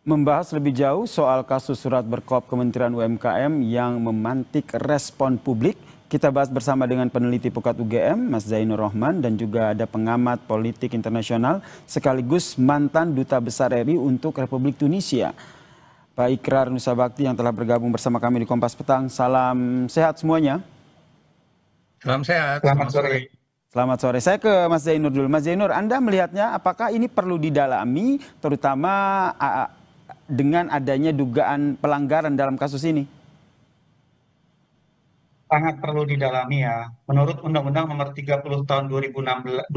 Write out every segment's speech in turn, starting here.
Membahas lebih jauh soal kasus surat berkop Kementerian UMKM yang memantik respon publik, kita bahas bersama dengan peneliti Pukat UGM, Mas Zainur Rohman, dan juga ada pengamat politik internasional sekaligus mantan Duta Besar RI untuk Republik Tunisia, Pak Ikrar Nusa Bakti yang telah bergabung bersama kami di Kompas Petang. Salam sehat semuanya. Salam sehat, Selamat sore. Selamat sore. Saya ke Mas Zainur dulu. Mas Zainur, Anda melihatnya apakah ini perlu didalami, terutama dengan adanya dugaan pelanggaran dalam kasus ini? Sangat perlu didalami ya. Menurut Undang-Undang Nomor 30 Tahun 2014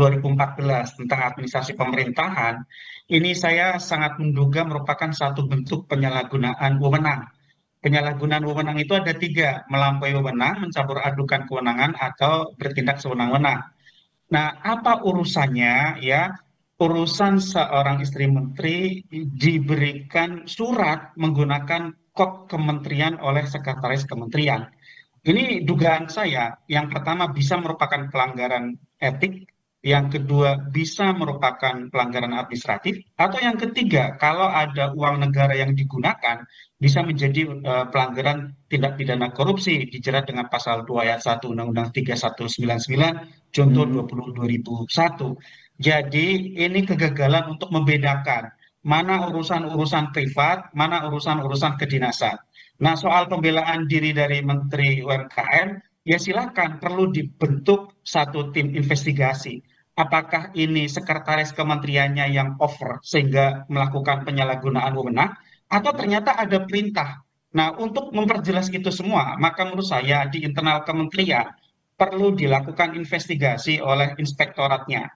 tentang administrasi pemerintahan, ini saya sangat menduga merupakan satu bentuk penyalahgunaan wewenang. Penyalahgunaan wewenang itu ada tiga: melampaui wewenang, mencampur adukan kewenangan, atau bertindak sewenang-wenang. Nah, apa urusannya ya? Urusan seorang istri menteri diberikan surat menggunakan kop kementerian oleh sekretaris kementerian. Ini dugaan saya, yang pertama bisa merupakan pelanggaran etik, yang kedua bisa merupakan pelanggaran administratif, atau yang ketiga kalau ada uang negara yang digunakan bisa menjadi pelanggaran tindak pidana korupsi dijerat dengan pasal 2 ayat 1 Undang-Undang 3199 Junto 20 2001. Jadi ini kegagalan untuk membedakan mana urusan-urusan privat, mana urusan-urusan kedinasan. Nah, soal pembelaan diri dari Menteri UMKM, ya silakan, perlu dibentuk satu tim investigasi. Apakah ini sekretaris kementeriannya yang over sehingga melakukan penyalahgunaan wewenang, atau ternyata ada perintah. Nah, untuk memperjelas itu semua, maka menurut saya di internal kementerian perlu dilakukan investigasi oleh inspektoratnya.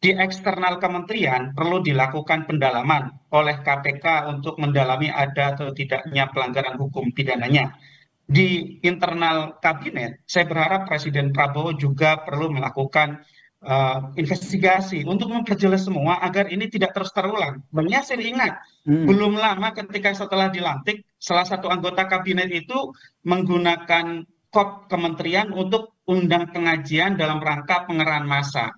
Di eksternal kementerian perlu dilakukan pendalaman oleh KPK untuk mendalami ada atau tidaknya pelanggaran hukum pidananya. Di internal kabinet, saya berharap Presiden Prabowo juga perlu melakukan investigasi untuk memperjelas semua agar ini tidak terus terulang. Menyasar, ingat, belum lama ketika setelah dilantik, salah satu anggota kabinet itu menggunakan kop kementerian untuk undang pengajian dalam rangka pengerahan massa.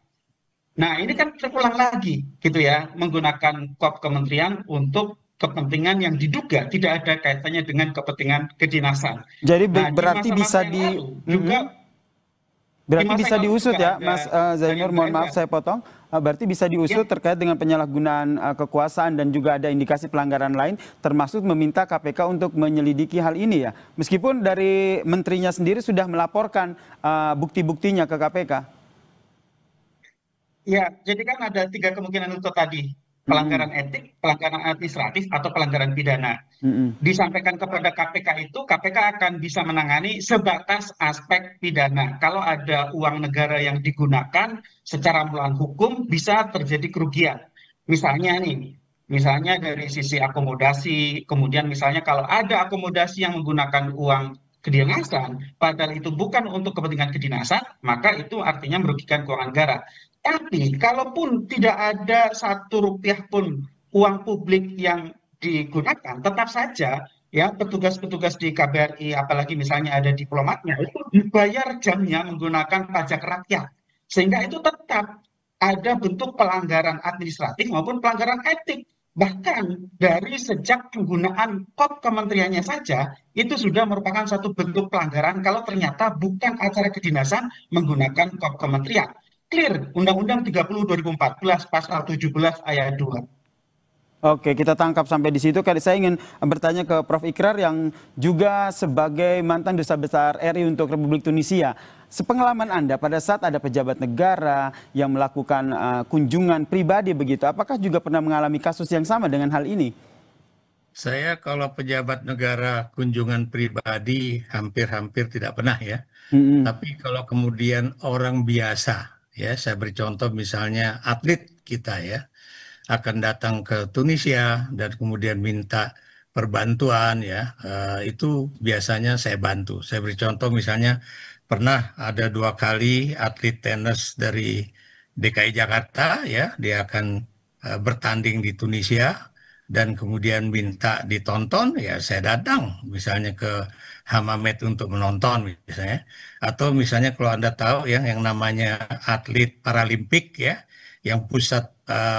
Nah, ini kan terulang lagi gitu ya, menggunakan kop kementerian untuk kepentingan yang diduga tidak ada kaitannya dengan kepentingan kedinasan. Jadi Nah, berarti bisa bisa diusut ya, Mas Zainur, mohon maaf saya potong. Berarti bisa diusut terkait dengan penyalahgunaan kekuasaan dan juga ada indikasi pelanggaran lain, termasuk meminta KPK untuk menyelidiki hal ini ya. Meskipun dari menterinya sendiri sudah melaporkan bukti-buktinya ke KPK. Ya, jadi kan ada tiga kemungkinan itu tadi: pelanggaran etik, pelanggaran administratif, atau pelanggaran pidana. Disampaikan kepada KPK itu, KPK akan bisa menangani sebatas aspek pidana. Kalau ada uang negara yang digunakan secara melawan hukum, bisa terjadi kerugian. Misalnya nih, misalnya dari sisi akomodasi, kemudian misalnya kalau ada akomodasi yang menggunakan uang kedinasan, padahal itu bukan untuk kepentingan kedinasan, maka itu artinya merugikan keuangan negara. Tapi kalaupun tidak ada satu rupiah pun uang publik yang digunakan, tetap saja ya petugas-petugas di KBRI, apalagi misalnya ada diplomatnya, itu dibayar jamnya menggunakan pajak rakyat. Sehingga itu tetap ada bentuk pelanggaran administratif maupun pelanggaran etik. Bahkan dari sejak penggunaan kop kementeriannya saja, itu sudah merupakan satu bentuk pelanggaran kalau ternyata bukan acara kedinasan menggunakan kop kementerian. Clear, Undang-Undang 30 2014 pasal 17 ayat 2. Oke, kita tangkap sampai di situ. Saya ingin bertanya ke Prof. Ikrar yang juga sebagai mantan Duta Besar RI untuk Republik Tunisia. Sepengalaman Anda pada saat ada pejabat negara yang melakukan kunjungan pribadi begitu, apakah juga pernah mengalami kasus yang sama dengan hal ini? Saya kalau pejabat negara kunjungan pribadi hampir-hampir tidak pernah ya. Tapi kalau kemudian orang biasa, ya saya beri contoh misalnya atlet kita ya, akan datang ke Tunisia dan kemudian minta perbantuan ya, itu biasanya saya bantu. Saya beri contoh misalnya pernah ada 2 kali atlet tenis dari DKI Jakarta ya, dia akan bertanding di Tunisia dan kemudian minta ditonton, ya saya datang misalnya ke Hamamet untuk menonton misalnya. Atau misalnya kalau Anda tahu ya yang namanya atlet Paralimpik ya, yang pusat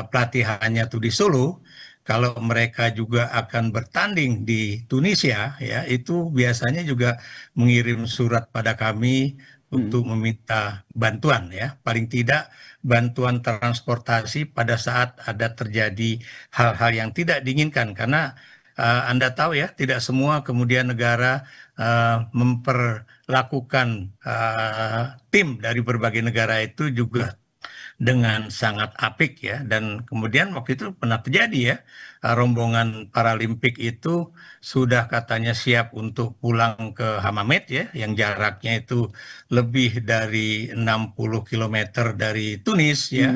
pelatihannya tuh di Solo, kalau mereka juga akan bertanding di Tunisia, ya itu biasanya juga mengirim surat pada kami untuk meminta bantuan, ya. Paling tidak bantuan transportasi pada saat ada terjadi hal-hal yang tidak diinginkan, karena Anda tahu ya, tidak semua kemudian negara memperlakukan tim dari berbagai negara itu juga dengan sangat apik, ya. Dan kemudian waktu itu pernah terjadi, ya, rombongan Paralimpik itu sudah katanya siap untuk pulang ke Hammamet, ya, yang jaraknya itu lebih dari 60 kilometer dari Tunis, ya.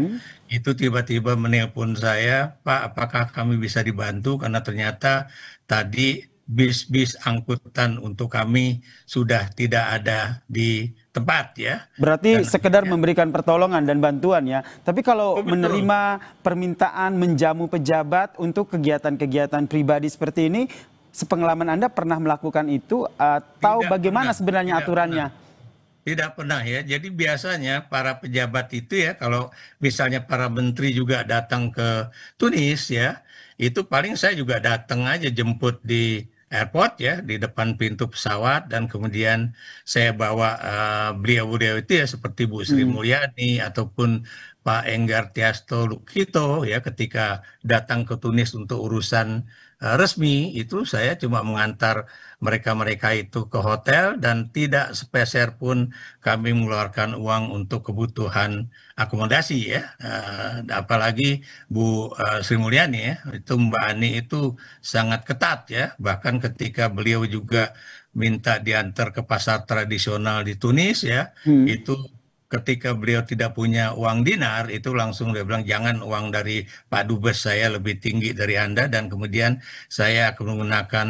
Itu tiba-tiba menelpon saya, Pak, apakah kami bisa dibantu, karena ternyata tadi bis-bis angkutan untuk kami sudah tidak ada di tempat, ya. Berarti Dan sekedar akhirnya, memberikan pertolongan dan bantuan ya. Tapi kalau oh betul, menerima permintaan menjamu pejabat untuk kegiatan-kegiatan pribadi seperti ini, sepengalaman Anda pernah melakukan itu atau tidak bagaimana pernah, sebenarnya tidak pernah. aturannya? Tidak pernah, ya. Jadi biasanya para pejabat itu, ya, kalau misalnya para menteri juga datang ke Tunis, ya, itu paling saya juga datang aja jemput di airport, ya, di depan pintu pesawat, dan kemudian saya bawa beliau-beliau itu, ya, seperti Bu Sri Hmm. Mulyani ataupun Pak Enggar Tiasto Lukito, ya, ketika datang ke Tunis untuk urusan resmi, itu saya cuma mengantar mereka-mereka itu ke hotel dan tidak sepeser pun kami mengeluarkan uang untuk kebutuhan akomodasi, ya. Apalagi Bu Sri Mulyani, ya, itu Mbak Ani itu sangat ketat, ya. Bahkan ketika beliau juga minta diantar ke pasar tradisional di Tunis, ya, Hmm. itu ketika beliau tidak punya uang dinar, itu langsung dia bilang jangan, uang dari Pak Dubes saya lebih tinggi dari Anda, dan kemudian saya akan menggunakan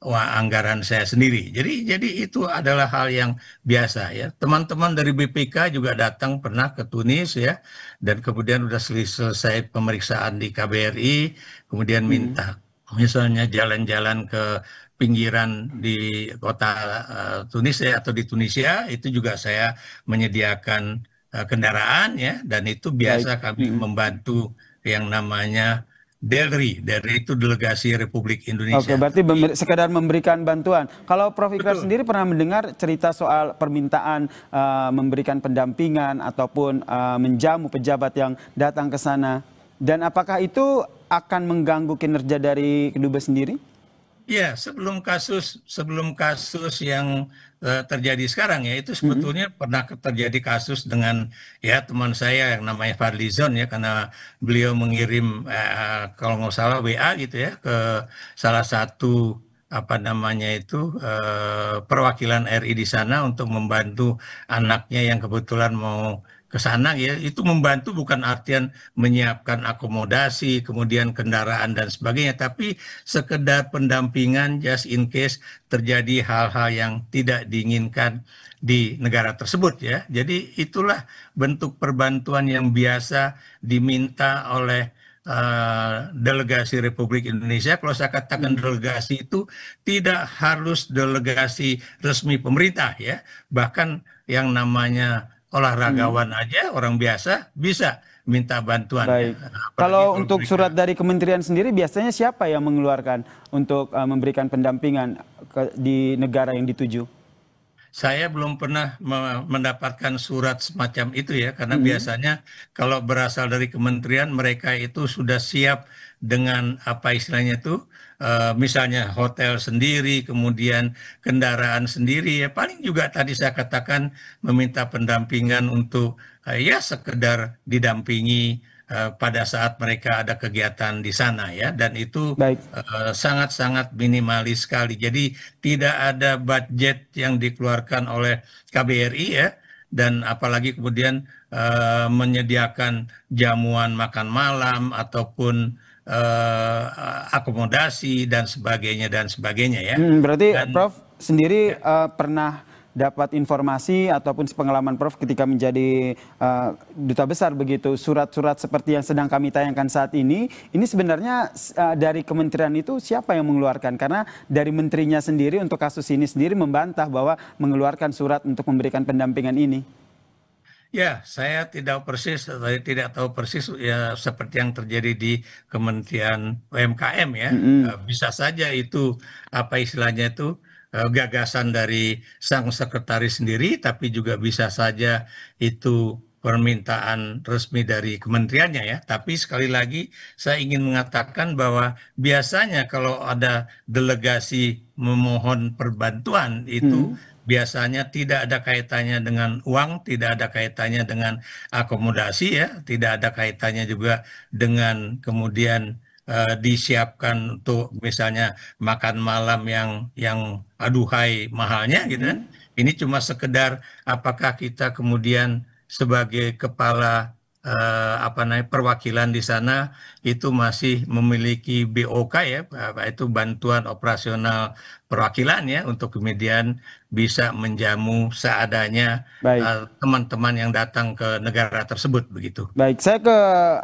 anggaran saya sendiri. Jadi itu adalah hal yang biasa, ya. Teman-teman dari BPK juga datang pernah ke Tunis, ya, dan kemudian udah selesai pemeriksaan di KBRI, kemudian Hmm. minta misalnya jalan-jalan ke pinggiran di kota Tunis, ya, atau di Tunisia, itu juga saya menyediakan kendaraan, ya, dan itu Baik. biasa kami Hmm. membantu yang namanya DELRI. DELRI itu Delegasi Republik Oke, Indonesia. berarti Tapi sekedar memberikan bantuan. Kalau Prof. Ikrar betul. sendiri pernah mendengar cerita soal permintaan memberikan pendampingan ataupun menjamu pejabat yang datang ke sana. Dan apakah itu akan mengganggu kinerja dari kedubes sendiri? Ya, sebelum kasus yang terjadi sekarang, ya, itu Mm-mm. sebetulnya pernah terjadi kasus dengan, ya, teman saya yang namanya Fadlizon, ya, karena beliau mengirim kalau nggak salah WA gitu, ya, ke salah satu apa namanya itu perwakilan RI di sana untuk membantu anaknya yang kebetulan mau ke sana, ya. Itu membantu bukan artian menyiapkan akomodasi, kemudian kendaraan dan sebagainya, tapi sekedar pendampingan just in case terjadi hal-hal yang tidak diinginkan di negara tersebut, ya. Jadi itulah bentuk perbantuan yang biasa diminta oleh delegasi Republik Indonesia. Kalau saya katakan Mm. delegasi itu tidak harus delegasi resmi pemerintah, ya. Bahkan yang namanya Mm. olahragawan aja, orang biasa bisa minta bantuan, ya. Baik. Apalagi Kalau kalau untuk surat mereka. dari kementerian sendiri biasanya siapa yang mengeluarkan untuk memberikan pendampingan di negara yang dituju? Saya belum pernah mendapatkan surat semacam itu, ya, karena Mm. biasanya kalau berasal dari kementerian, mereka itu sudah siap dengan apa istilahnya itu, misalnya hotel sendiri, kemudian kendaraan sendiri, ya. Paling juga tadi saya katakan meminta pendampingan untuk ya sekedar didampingi pada saat mereka ada kegiatan di sana, ya, dan itu Baik. sangat-sangat minimalis sekali. Jadi tidak ada budget yang dikeluarkan oleh KBRI, ya, dan apalagi kemudian menyediakan jamuan makan malam ataupun akomodasi dan sebagainya, ya. Berarti Dan Prof sendiri ya, pernah dapat informasi ataupun sepengalaman Prof ketika menjadi duta besar begitu, surat-surat seperti yang sedang kami tayangkan saat ini sebenarnya dari kementerian itu siapa yang mengeluarkan? Karena dari menterinya sendiri untuk kasus ini sendiri membantah bahwa mengeluarkan surat untuk memberikan pendampingan ini. Ya, saya tidak tahu persis ya seperti yang terjadi di Kementerian UMKM ya. Bisa saja itu apa istilahnya itu gagasan dari sang sekretaris sendiri, tapi juga bisa saja itu permintaan resmi dari kementeriannya ya. Tapi sekali lagi saya ingin mengatakan bahwa biasanya kalau ada delegasi memohon perbantuan itu biasanya tidak ada kaitannya dengan uang, tidak ada kaitannya dengan akomodasi ya, tidak ada kaitannya juga dengan kemudian disiapkan untuk misalnya makan malam yang aduhai mahalnya gitu kan. Ini cuma sekedar apakah kita kemudian sebagai kepala apa namanya perwakilan di sana itu masih memiliki BOK ya, itu bantuan operasional perwakilan ya, untuk kemudian bisa menjamu seadanya Baik. teman-teman yang datang ke negara tersebut begitu. Baik, saya ke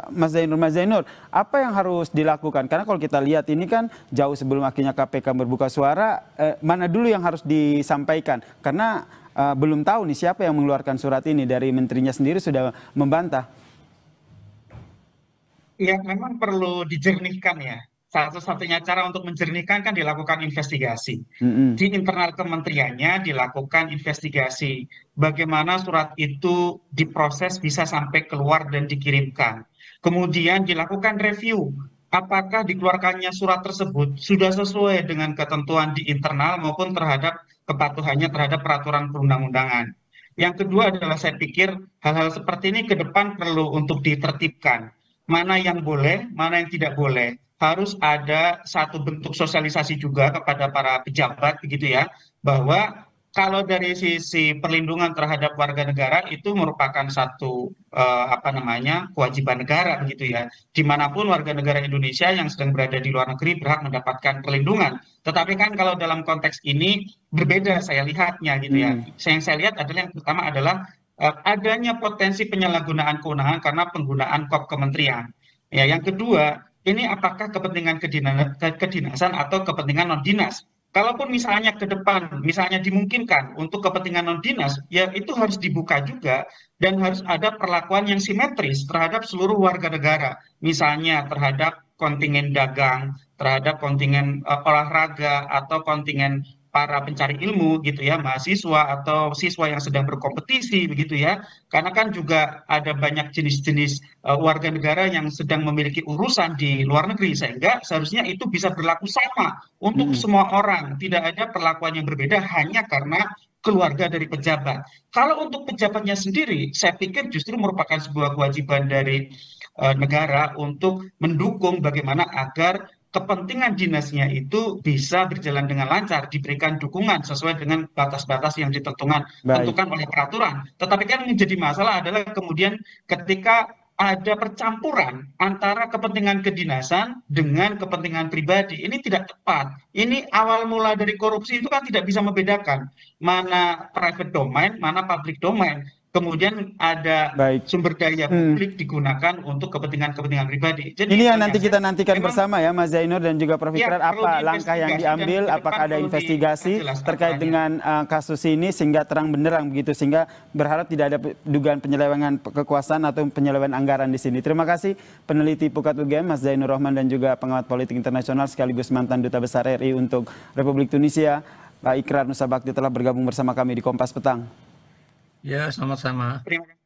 Mas Zainur. Mas Zainur, apa yang harus dilakukan? Karena kalau kita lihat ini kan jauh sebelum akhirnya KPK berbuka suara, mana dulu yang harus disampaikan? Karena belum tahu nih siapa yang mengeluarkan surat ini, dari menterinya sendiri sudah membantah. Ya, memang perlu dijernihkan ya. Satu-satunya cara untuk menjernihkan kan dilakukan investigasi. Di internal kementeriannya dilakukan investigasi. Bagaimana surat itu diproses bisa sampai keluar dan dikirimkan. Kemudian dilakukan review. Apakah dikeluarkannya surat tersebut sudah sesuai dengan ketentuan di internal maupun terhadap kepatuhannya terhadap peraturan perundang-undangan. Yang kedua adalah saya pikir hal-hal seperti ini ke depan perlu untuk ditertibkan. Mana yang boleh, mana yang tidak boleh. Harus ada satu bentuk sosialisasi juga kepada para pejabat begitu ya, bahwa kalau dari sisi perlindungan terhadap warga negara itu merupakan satu apa namanya kewajiban negara begitu ya. Dimanapun warga negara Indonesia yang sedang berada di luar negeri berhak mendapatkan perlindungan. Tetapi kan kalau dalam konteks ini berbeda saya lihatnya gitu ya. Yang saya lihat adalah yang pertama adalah adanya potensi penyalahgunaan kewenangan karena penggunaan kop kementerian. Ya, yang kedua, ini apakah kepentingan kedinasan atau kepentingan non dinas? Kalaupun misalnya ke depan, misalnya dimungkinkan untuk kepentingan non dinas, ya itu harus dibuka juga dan harus ada perlakuan yang simetris terhadap seluruh warga negara. Misalnya terhadap kontingen dagang, terhadap kontingen olahraga atau kontingen para pencari ilmu gitu ya, mahasiswa atau siswa yang sedang berkompetisi begitu ya. Karena kan juga ada banyak jenis-jenis warga negara yang sedang memiliki urusan di luar negeri sehingga seharusnya itu bisa berlaku sama untuk semua orang, tidak ada perlakuan yang berbeda hanya karena keluarga dari pejabat. Kalau untuk pejabatnya sendiri, saya pikir justru merupakan sebuah kewajiban dari negara untuk mendukung bagaimana agar kepentingan dinasnya itu bisa berjalan dengan lancar, diberikan dukungan sesuai dengan batas-batas yang ditentukan oleh peraturan. Tetapi kan yang menjadi masalah adalah kemudian ketika ada percampuran antara kepentingan kedinasan dengan kepentingan pribadi. Ini tidak tepat. Ini awal mula dari korupsi itu kan tidak bisa membedakan mana private domain, mana public domain. Kemudian ada sumber daya publik digunakan untuk kepentingan-kepentingan pribadi. Jadi ini yang nanti kita nantikan bersama ya Mas Zainur dan juga Prof. Ikrar, apa langkah yang diambil, apakah ada investigasi terkait dengan kasus ini sehingga terang benderang begitu, sehingga berharap tidak ada dugaan penyelewengan kekuasaan atau penyelewengan anggaran di sini. Terima kasih peneliti Pukat UGM Mas Zainur Rohman dan juga pengamat politik internasional sekaligus mantan Duta Besar RI untuk Republik Tunisia, Pak Ikrar Nusa Bakti telah bergabung bersama kami di Kompas Petang. Ya, sama-sama. Terima kasih.